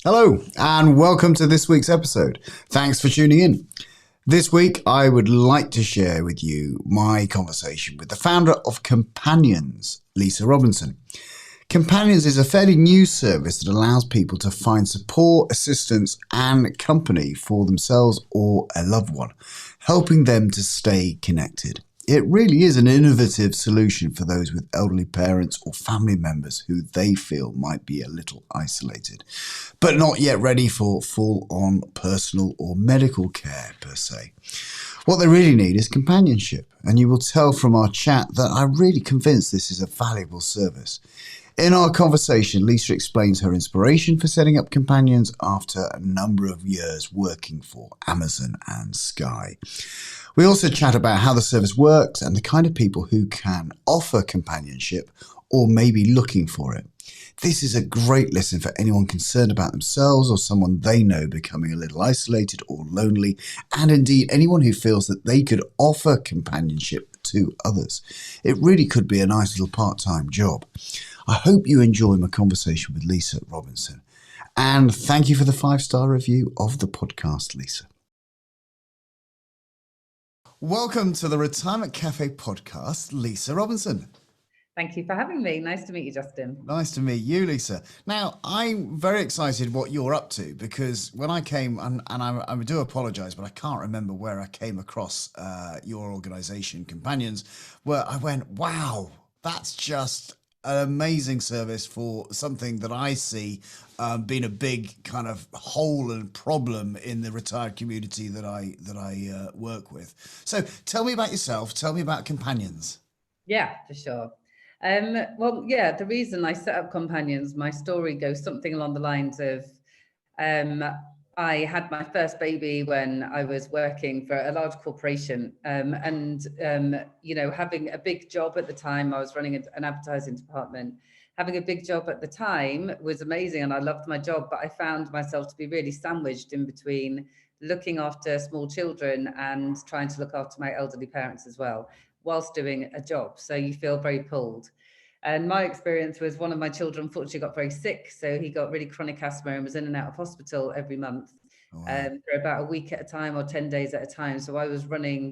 Hello, and welcome to this week's episode. Thanks for tuning in. This week, I would like to share with you my conversation with the founder of Companiions, Lisa Robinson. Companiions is a fairly new service that allows people to find support, assistance, and company for themselves or a loved one, helping them to stay connected. It really is an innovative solution for those with elderly parents or family members who they feel might be a little isolated, but not yet ready for full-on personal or medical care per se. What they really need is companionship, and you will tell from our chat that I'm really convinced this is a valuable service. In our conversation, Lisa explains her inspiration for setting up Companiions after a number of years working for Amazon and Sky. We also chat about how the service works and the kind of people who can offer companionship or may be looking for it. This is a great listen for anyone concerned about themselves or someone they know becoming a little isolated or lonely, and indeed anyone who feels that they could offer companionship to others. It really could be a nice little part-time job. I hope you enjoy my conversation with Lisa Robinson. And thank you for the 5-star review of the podcast, Lisa. Welcome to the Retirement Cafe podcast, Lisa Robinson. Thank you for having me. Nice to meet you, Justin. Nice to meet you, Lisa. Now, I'm very excited what you're up to, because when I came, and I do apologise, but I can't remember where I came across your organisation, Companiions, where I went, wow, that's just an amazing service for something that I see being a big kind of hole and problem in the retired community that I work with. So tell me about yourself. Tell me about Companiions. Yeah, for sure. The reason I set up Companiions, my story goes something along the lines of I had my first baby when I was working for a large corporation, having a big job at the time. I was running an advertising department. Having a big job at the time was amazing and I loved my job, but I found myself to be really sandwiched in between looking after small children and trying to look after my elderly parents as well, whilst doing a job. So you feel very pulled. And my experience was one of my children unfortunately got very sick. So he got really chronic asthma and was in and out of hospital every month. Wow. For about a week at a time or 10 days at a time. So I was running,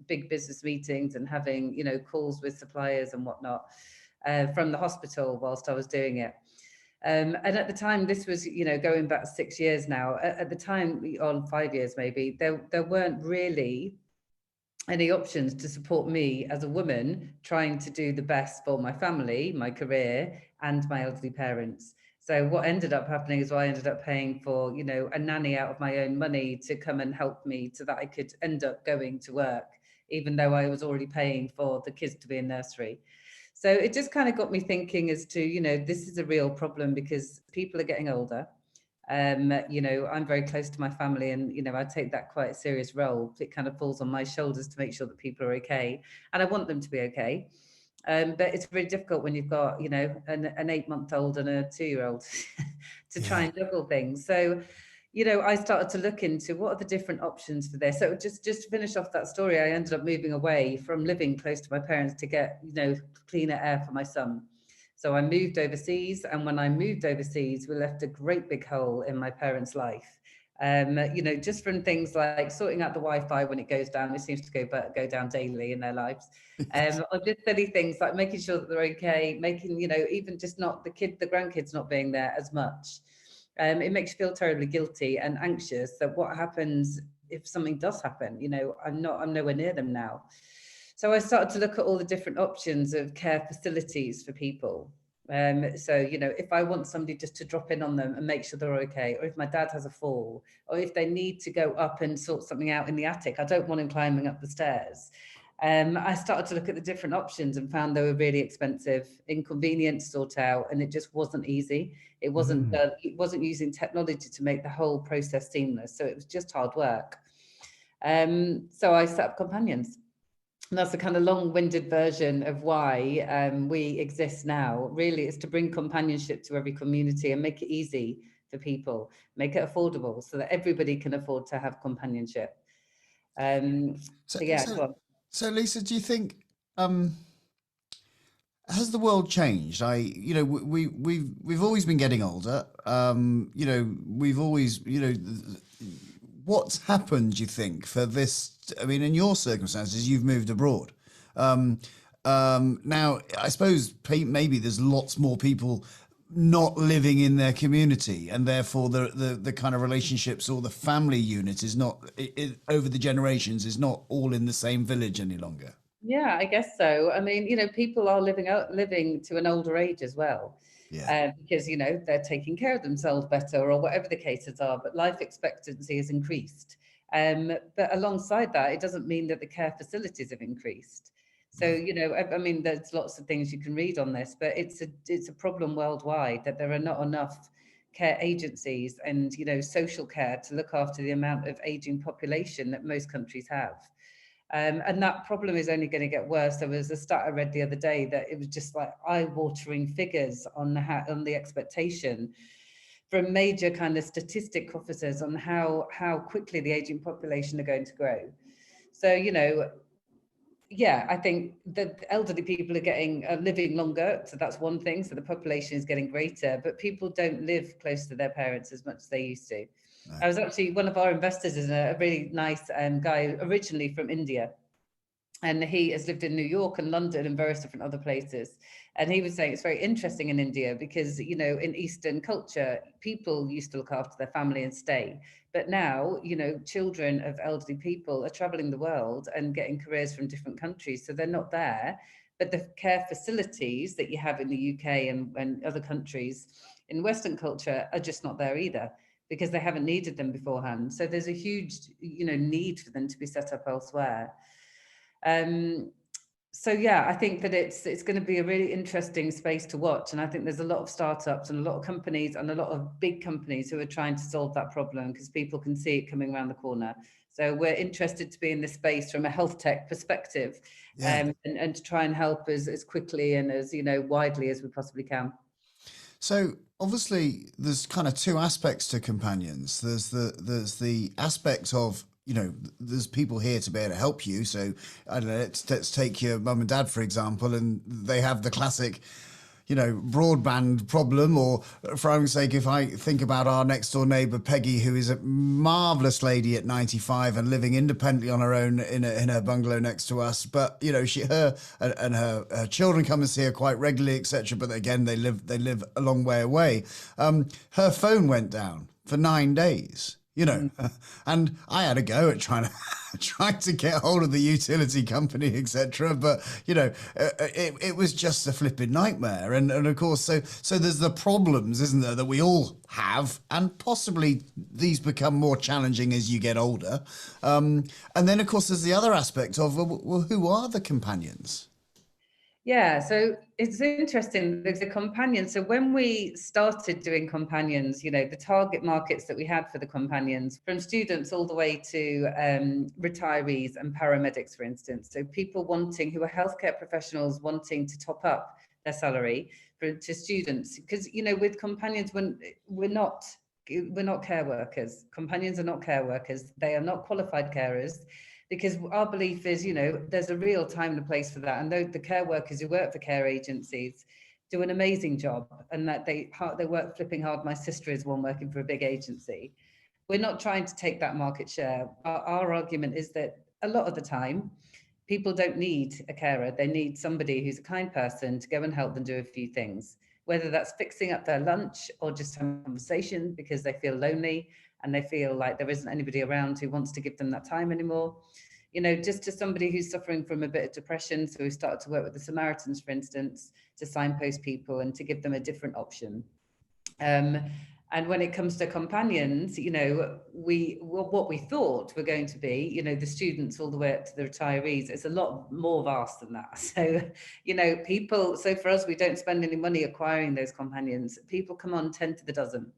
big business meetings and having, calls with suppliers and whatnot from the hospital whilst I was doing it. And at the time, this was, going back 6 years now. At the time, or 5 years maybe, there weren't really any options to support me as a woman trying to do the best for my family, my career, and my elderly parents. So what ended up happening is I ended up paying for, a nanny out of my own money to come and help me so that I could end up going to work, even though I was already paying for the kids to be in nursery. So it just kind of got me thinking as to, this is a real problem because people are getting older. I'm very close to my family and, I take that quite a serious role. It kind of falls on my shoulders to make sure that people are okay. And I want them to be okay. But it's really difficult when you've got, an 8-month-old and a 2-year-old to try and juggle things. So, I started to look into what are the different options for this. So just to finish off that story, I ended up moving away from living close to my parents to get, cleaner air for my son. So I moved overseas, and when I moved overseas, we left a great big hole in my parents' life. Just from things like sorting out the Wi-Fi when it goes down, it seems to go down daily in their lives. Or just silly things like making sure that they're okay, making, even just not the grandkids not being there as much. It makes you feel terribly guilty and anxious that what happens if something does happen, I'm nowhere near them now. So I started to look at all the different options of care facilities for people. If I want somebody just to drop in on them and make sure they're okay, or if my dad has a fall, or if they need to go up and sort something out in the attic, I don't want him climbing up the stairs. I started to look at the different options and found they were really expensive, inconvenient to sort out, and it just wasn't easy. It wasn't using technology to make the whole process seamless. So it was just hard work. So I set up Companiions. And that's the kind of long-winded version of why we exist now. Really, it's to bring companionship to every community and make it easy for people, make it affordable so that everybody can afford to have companionship. So Lisa, do you think has the world changed? We've always been getting older. We've always, what's happened, do you think, for this? I mean, in your circumstances, you've moved abroad. Now, I suppose maybe there's lots more people not living in their community, and therefore the kind of relationships or the family unit is not over the generations is not all in the same village any longer. Yeah, I guess so. I mean, people are living to an older age as well, Yeah. because they're taking care of themselves better, or whatever the cases are. But life expectancy has increased. But alongside that, it doesn't mean that the care facilities have increased. So No. I mean, there's lots of things you can read on this, but it's a problem worldwide that there are not enough care agencies and social care to look after the amount of aging population that most countries have. And that problem is only going to get worse. There was a stat I read the other day that it was just like eye-watering figures on the expectation from major kind of statistic officers on how quickly the aging population are going to grow. So yeah, I think that elderly people are living longer, so that's one thing. So the population is getting greater, but people don't live close to their parents as much as they used to. No. I was actually, one of our investors is a really nice guy, originally from India, and he has lived in New York and London and various different other places. And he was saying it's very interesting in India because, in Eastern culture, people used to look after their family and stay. But now, children of elderly people are traveling the world and getting careers from different countries. So they're not there. But the care facilities that you have in the UK and other countries in Western culture are just not there either, because they haven't needed them beforehand. So there's a huge, need for them to be set up elsewhere. Um, so yeah, I think that it's going to be a really interesting space to watch, and I think there's a lot of startups and a lot of companies and a lot of big companies who are trying to solve that problem because people can see it coming around the corner. So we're interested to be in this space from a health tech perspective, Yeah. and to try and help as quickly and as widely as we possibly can. So obviously, there's kind of two aspects to companions. There's the aspect of there's people here to be able to help you. So I don't know. Let's take your mum and dad for example, and they have the classic, broadband problem. Or for argument's sake, if I think about our next door neighbour Peggy, who is a marvelous lady at 95 and living independently on her own in her bungalow next to us, but her and her children come and see her quite regularly, etc. But again, they live a long way away. Her phone went down for 9 days. And I had a go at trying to get hold of the utility company, etc. But it was just a flipping nightmare. And of course, so there's the problems, isn't there, that we all have, and possibly these become more challenging as you get older. And then, of course, there's the other aspect of well, who are the companions? Yeah, so it's interesting, the companions. So when we started doing companions, the target markets that we had for the companions, from students all the way to retirees and paramedics, for instance. So people who are healthcare professionals wanting to top up their salary to students, because with companions, when we're not care workers. Companions are not care workers. They are not qualified carers, because our belief is, there's a real time and a place for that. And the care workers who work for care agencies do an amazing job, and that they work flipping hard. My sister is one working for a big agency. We're not trying to take that market share. Our argument is that a lot of the time, people don't need a carer. They need somebody who's a kind person to go and help them do a few things, whether that's fixing up their lunch or just having a conversation because they feel lonely and they feel like there isn't anybody around who wants to give them that time anymore. Just to somebody who's suffering from a bit of depression. So we started to work with the Samaritans, for instance, to signpost people and to give them a different option. And when it comes to companions, what we thought were going to be, the students all the way up to the retirees, it's a lot more vast than that. So, so for us, we don't spend any money acquiring those companions. People come on 10 to the dozen.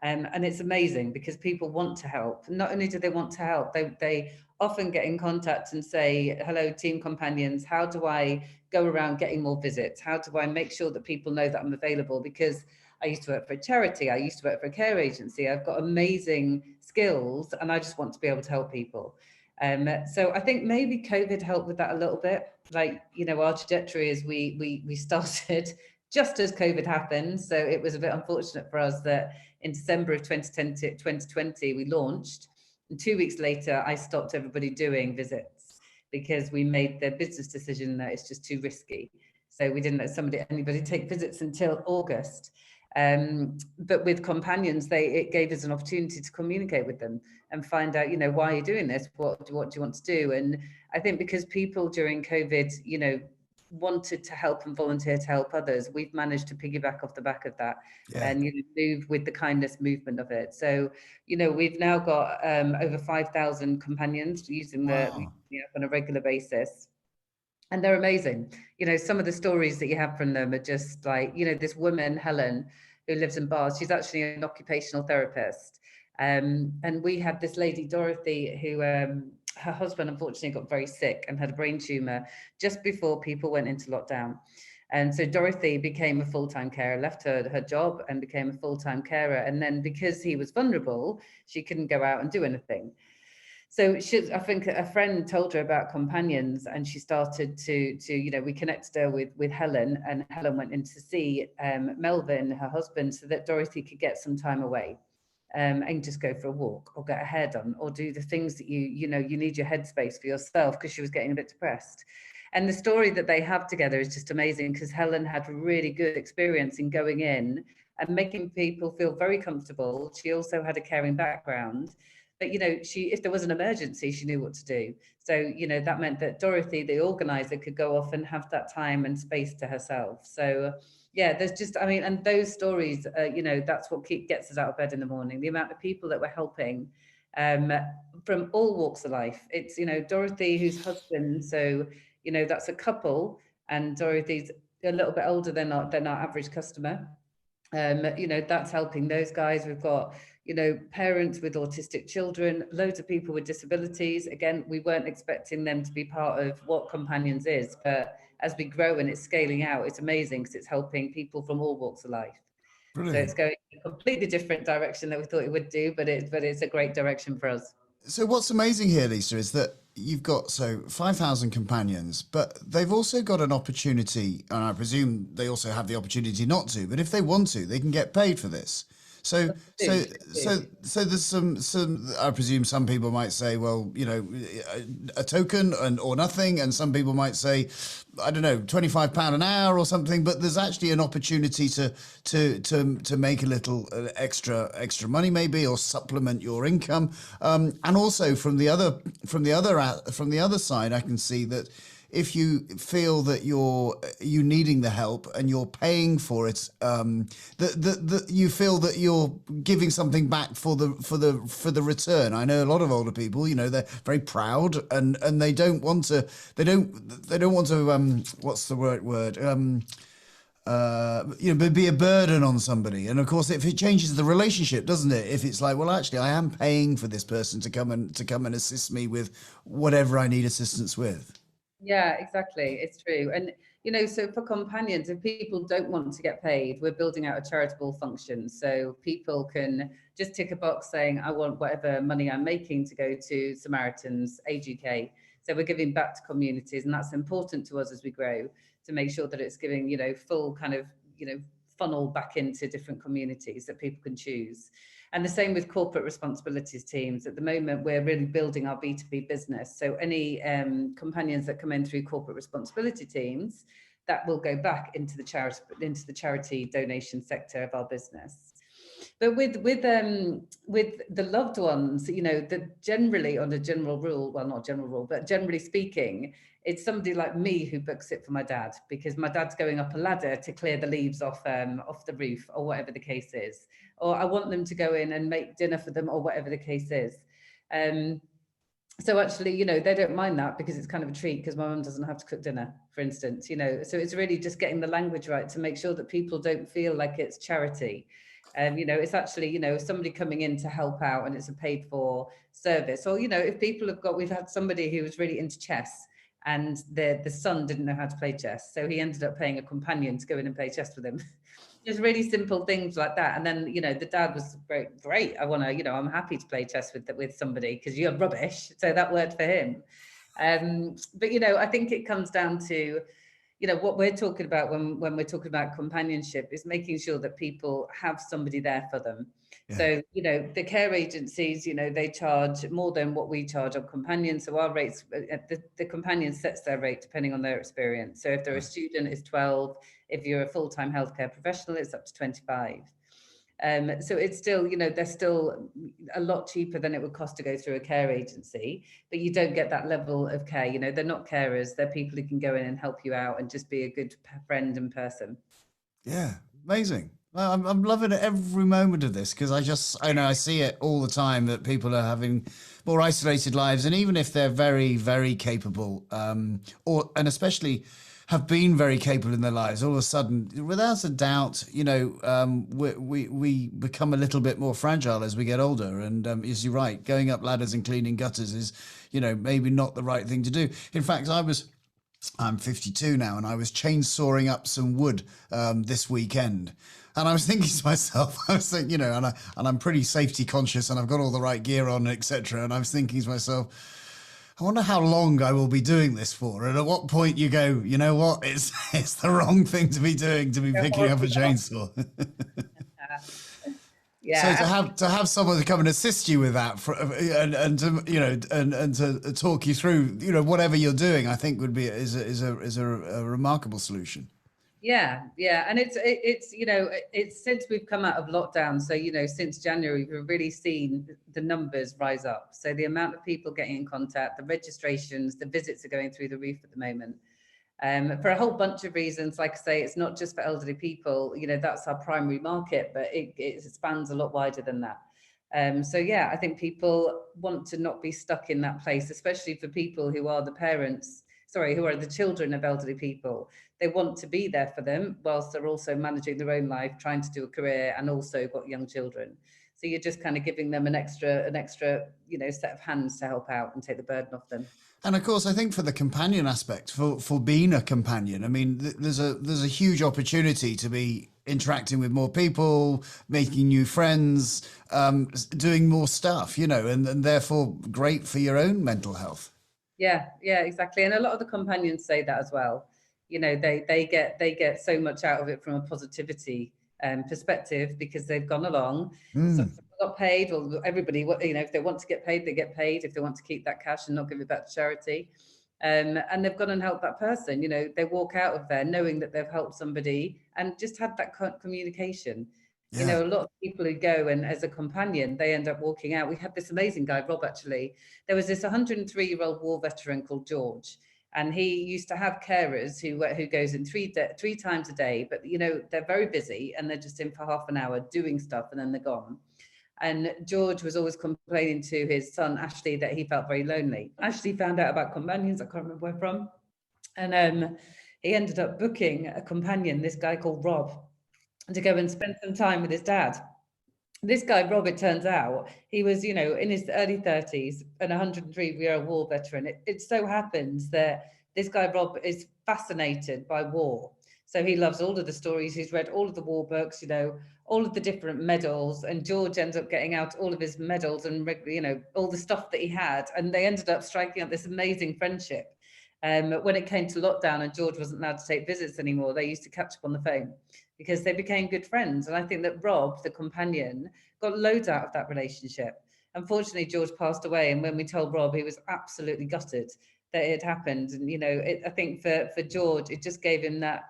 And it's amazing because people want to help. Not only do they want to help, they often get in contact and say, hello, team companions, how do I go around getting more visits? How do I make sure that people know that I'm available? Because I used to work for a charity. I used to work for a care agency. I've got amazing skills and I just want to be able to help people. So I think maybe COVID helped with that a little bit. Like, you know, our trajectory is we started just as COVID happened. So it was a bit unfortunate for us that in December of 2020 we launched. And 2 weeks later, I stopped everybody doing visits because we made the business decision that it's just too risky. So we didn't let anybody take visits until August. But with Companions, it gave us an opportunity to communicate with them and find out, you know, why are you doing this? What do you want to do? And I think because people during COVID, you know, wanted to help and volunteer to help others, we've managed to piggyback off the back of that and, you know, move with the kindness movement of it. So, you know, we've now got over 5,000 companions using the app on a regular basis. And they're amazing. You know, some of the stories that you have from them are just like, you know, this woman, Helen, who lives in Bath, she's actually an occupational therapist. And we had this lady, Dorothy, who her husband unfortunately got very sick and had a brain tumor just before people went into lockdown. And so Dorothy became a full-time carer, left her job and became a full-time carer. And then because he was vulnerable, she couldn't go out and do anything. So I think a friend told her about Companions, and she started to you know, we connected her with Helen, and Helen went in to see Melvin, her husband, so that Dorothy could get some time away and just go for a walk or get a hair done or do the things that you know, you need your headspace for yourself, because she was getting a bit depressed. And the story that they have together is just amazing, because Helen had a really good experience in going in and making people feel very comfortable. She also had a caring background. But, you know, if there was an emergency, she knew what to do. So, you know, that meant that Dorothy, the organizer, could go off and have that time and space to herself. So, yeah, there's just, I mean, and those stories, you know, that's what gets us out of bed in the morning. The amount of people that we're helping from all walks of life. It's, you know, Dorothy, whose husband, so, you know, that's a couple, and Dorothy's a little bit older than our average customer. You know, that's helping those guys. We've got, you know, parents with autistic children, loads of people with disabilities. Again, we weren't expecting them to be part of what Companions is, but as we grow and it's scaling out, it's amazing because it's helping people from all walks of life. Brilliant. So it's going in a completely different direction than we thought it would do, but it's a great direction for us. So what's amazing here, Lisa, is that you've got 5,000 companions, but they've also got an opportunity, and I presume they also have the opportunity not to, but if they want to, they can get paid for this. So there's some. I presume some people might say, well, you know, a token or nothing, and some people might say, I don't know, £25 an hour or something. But there's actually an opportunity to make a little extra money, maybe, or supplement your income. And also from the other side, I can see that if you feel that you needing the help and you're paying for it, that you feel that you're giving something back for the return. I know a lot of older people, you know, they're very proud and they don't want to what's the word you know, be a burden on somebody. And of course, if it changes the relationship, doesn't it? If it's like, well, actually, I am paying for this person to come and assist me with whatever I need assistance with. Yeah, exactly. It's true. And, you know, so for Companions, if people don't want to get paid, we're building out a charitable function. So people can just tick a box saying, I want whatever money I'm making to go to Samaritans, Age UK. So we're giving back to communities, and that's important to us as we grow, to make sure that it's giving, you know, full kind of, you know, funnel back into different communities that people can choose. And the same with corporate responsibilities teams. At the moment, we're really building our B2B business. So any companions that come in through corporate responsibility teams, that will go back into the charity donation sector of our business. But with the loved ones, you know, that generally on a general rule, well, not general rule, but generally speaking, it's somebody like me who books it for my dad, because my dad's going up a ladder to clear the leaves off the roof, or whatever the case is. Or I want them to go in and make dinner for them, or whatever the case is. So actually, you know, they don't mind that, because it's kind of a treat, because my mum doesn't have to cook dinner, for instance, you know. So it's really just getting the language right to make sure that people don't feel like it's charity. You know, it's actually, you know, somebody coming in to help out, and it's a paid for service. Or, you know, if people we've had somebody who was really into chess, and the son didn't know how to play chess, so he ended up paying a companion to go in and play chess with him. just really simple things like that. And then, you know, the dad was great. I want to, you know, I'm happy to play chess with somebody because you're rubbish. So that worked for him. But, you know, I think it comes down to, you know, what we're talking about when we're talking about companionship is making sure that people have somebody there for them. Yeah. So, you know, the care agencies, you know, they charge more than what we charge on Companions. So our rates, the Companion sets their rate depending on their experience. So if they're a student, it's 12. If you're a full-time healthcare professional, it's up to 25. So it's still, you know, they're still a lot cheaper than it would cost to go through a care agency, but you don't get that level of care. You know, they're not carers, they're people who can go in and help you out and just be a good friend and person. Yeah, amazing. Well, I'm loving every moment of this because I know I see it all the time that people are having more isolated lives, and even if they're very, very capable, and especially have been very capable in their lives, all of a sudden, without a doubt, you know, we become a little bit more fragile as we get older. And as you're right, going up ladders and cleaning gutters is, you know, maybe not the right thing to do. In fact, I'm 52 now, and I was chainsawing up some wood this weekend. And I was thinking to myself, you know, and I'm pretty safety conscious, and I've got all the right gear on, etc. And I was thinking to myself, I wonder how long I will be doing this for, and at what point you go, you know what, it's the wrong thing to be doing, to be picking up a chainsaw. Yeah. So to have someone to come and assist you with that, and to, you know, and to talk you through, you know, whatever you're doing, I think would be is a remarkable solution. Yeah, and it's you know, it's since we've come out of lockdown, so you know, since January we've really seen the numbers rise up. So the amount of people getting in contact, the registrations, the visits are going through the roof at the moment. For a whole bunch of reasons. Like I say, it's not just for elderly people, you know, that's our primary market, but it spans a lot wider than that. So yeah, I think people want to not be stuck in that place, especially for people who are the parents, who are the children of elderly people. They want to be there for them whilst they're also managing their own life, trying to do a career, and also got young children. So you're just kind of giving them an extra, you know, set of hands to help out and take the burden off them. And of course, I think for the companion aspect, for being a companion, I mean, there's a huge opportunity to be interacting with more people, making new friends, doing more stuff, you know, and therefore great for your own mental health. Yeah, exactly. And a lot of the companions say that as well. You know, they get so much out of it from a positivity perspective because they've gone along. Some got paid, or everybody, you know, if they want to get paid, they get paid. If they want to keep that cash and not give it back to charity, and they've gone and helped that person. You know, they walk out of there knowing that they've helped somebody and just had that communication. Yeah. You know, a lot of people who go and as a companion, they end up walking out. We had this amazing guy, Rob, actually. There was this 103-year-old war veteran called George, and he used to have carers who goes in three times a day, but you know, they're very busy and they're just in for half an hour doing stuff and then they're gone. And George was always complaining to his son Ashley that he felt very lonely. Ashley found out about Companions, I can't remember where from, and he ended up booking a companion, this guy called Rob, to go and spend some time with his dad. This guy, Rob, it turns out, he was, you know, in his early 30s, an 103-year-old war veteran. It so happens that this guy, Rob, is fascinated by war. So he loves all of the stories. He's read all of the war books, you know, all of the different medals. And George ends up getting out all of his medals and, you know, all the stuff that he had. And they ended up striking up this amazing friendship. When it came to lockdown and George wasn't allowed to take visits anymore, they used to catch up on the phone because they became good friends. And I think that Rob, the companion, got loads out of that relationship. Unfortunately, George passed away. And when we told Rob, he was absolutely gutted that it had happened. And, you know, I think for George, it just gave him that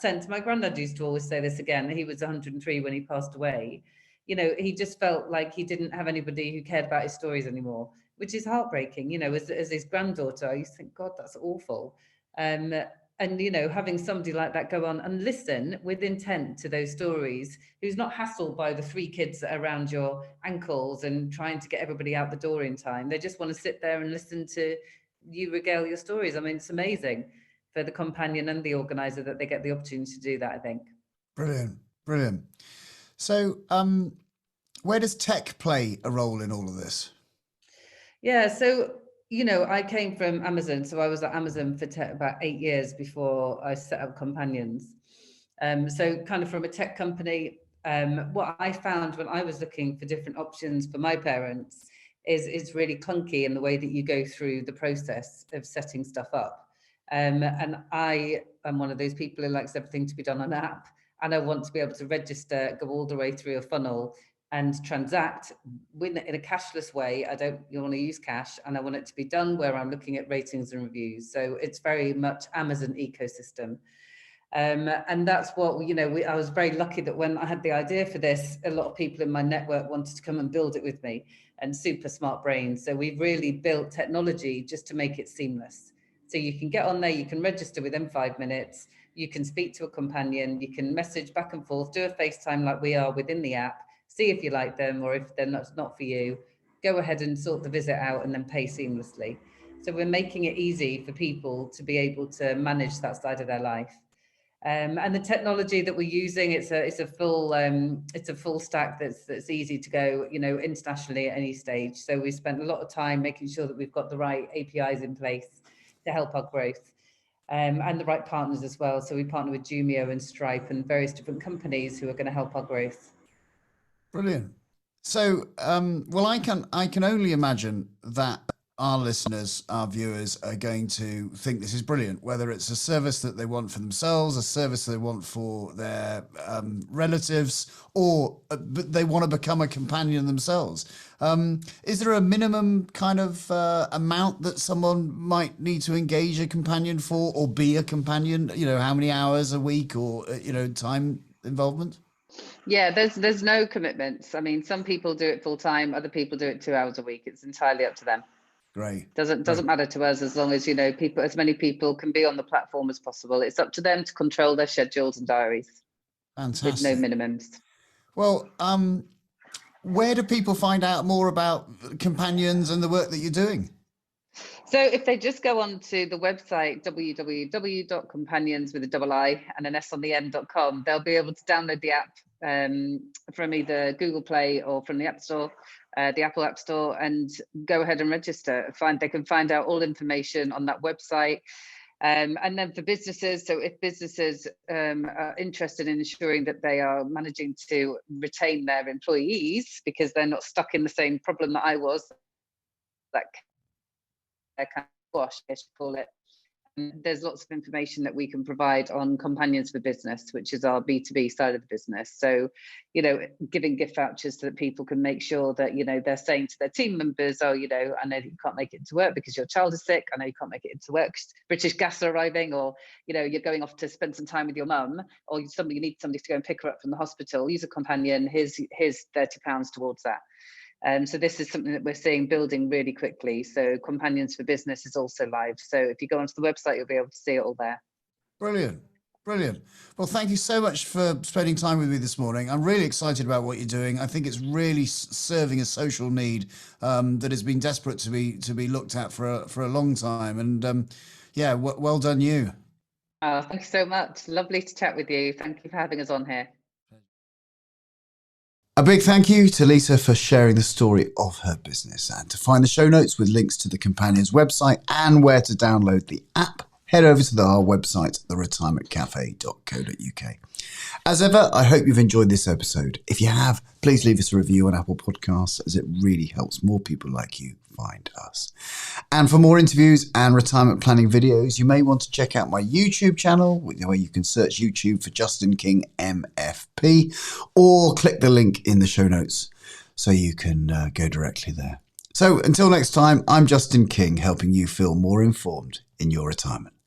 sense. My granddad used to always say this again. He was 103 when he passed away. You know, he just felt like he didn't have anybody who cared about his stories anymore, which is heartbreaking. You know, as his granddaughter, I used to think, God, that's awful. And, you know, having somebody like that go on and listen with intent to those stories, who's not hassled by the 3 kids that are around your ankles and trying to get everybody out the door in time. They just want to sit there and listen to you regale your stories. I mean, it's amazing for the companion and the organizer that they get the opportunity to do that, I think. Brilliant. So where does tech play a role in all of this? Yeah, so, you know, I came from Amazon. So I was at Amazon for about 8 years before I set up Companions. So kind of from a tech company, what I found when I was looking for different options for my parents is it's really clunky in the way that you go through the process of setting stuff up. And I am one of those people who likes everything to be done on an app, and I want to be able to register, go all the way through a funnel and transact in a cashless way. I don't want to use cash, and I want it to be done where I'm looking at ratings and reviews. So it's very much Amazon ecosystem. And that's what, I was very lucky that when I had the idea for this, a lot of people in my network wanted to come and build it with me, and super smart brains. So we've really built technology just to make it seamless. So you can get on there, you can register within 5 minutes, you can speak to a companion, you can message back and forth, do a FaceTime like we are within the app, see if you like them, or if they're not for you, go ahead and sort the visit out and then pay seamlessly. So we're making it easy for people to be able to manage that side of their life. And the technology that we're using, it's a full stack that's easy to go, internationally at any stage. So we spent a lot of time making sure that we've got the right APIs in place to help our growth, and the right partners as well. So we partner with Jumio and Stripe and various different companies who are going to help our growth. Brilliant. So, well, I can only imagine that our listeners, our viewers, are going to think this is brilliant, whether it's a service that they want for themselves, a service they want for their relatives, or but they want to become a companion themselves. Is there a minimum kind of amount that someone might need to engage a companion for, or be a companion? How many hours a week, or time involvement? Yeah, there's no commitments. I mean, some people do it full time, other people do it 2 hours a week. It's entirely up to them. Great. Doesn't matter to us, as long as people, as many people can be on the platform as possible. It's up to them to control their schedules and diaries. Fantastic. With no minimums. Well, where do people find out more about Companions and the work that you're doing? So if they just go on to the website, www.companions with a double I and an S on the end.com, they'll be able to download the app from either Google Play or from the App Store, the Apple App Store, and go ahead and register. They can find out all information on that website. And then for businesses, so if businesses are interested in ensuring that they are managing to retain their employees because they're not stuck in the same problem that I was, that kind of wash, I should call it. There's lots of information that we can provide on Companions for Business, which is our B2B side of the business. So, giving gift vouchers so that people can make sure that, they're saying to their team members, oh, I know that you can't make it to work because your child is sick. I know you can't make it into work. British Gas are arriving, or, you're going off to spend some time with your mum, or you need somebody to go and pick her up from the hospital. Use a companion. Here's £30 towards that. So this is something that we're seeing building really quickly. So Companions for Business is also live. So if you go onto the website, you'll be able to see it all there. Brilliant. Brilliant. Well, thank you so much for spending time with me this morning. I'm really excited about what you're doing. I think it's really serving a social need that has been desperate to be looked at for a long time. And well done you. Oh, thank you so much. Lovely to chat with you. Thank you for having us on here. A big thank you to Lisa for sharing the story of her business. And to find the show notes with links to the Companions website and where to download the app, head over to our website, theretirementcafe.co.uk. As ever, I hope you've enjoyed this episode. If you have, please leave us a review on Apple Podcasts, as it really helps more people like you find us. And for more interviews and retirement planning videos, you may want to check out my YouTube channel, where you can search YouTube for Justin King MFP, or click the link in the show notes so you can go directly there. So until next time, I'm Justin King, helping you feel more informed in your retirement.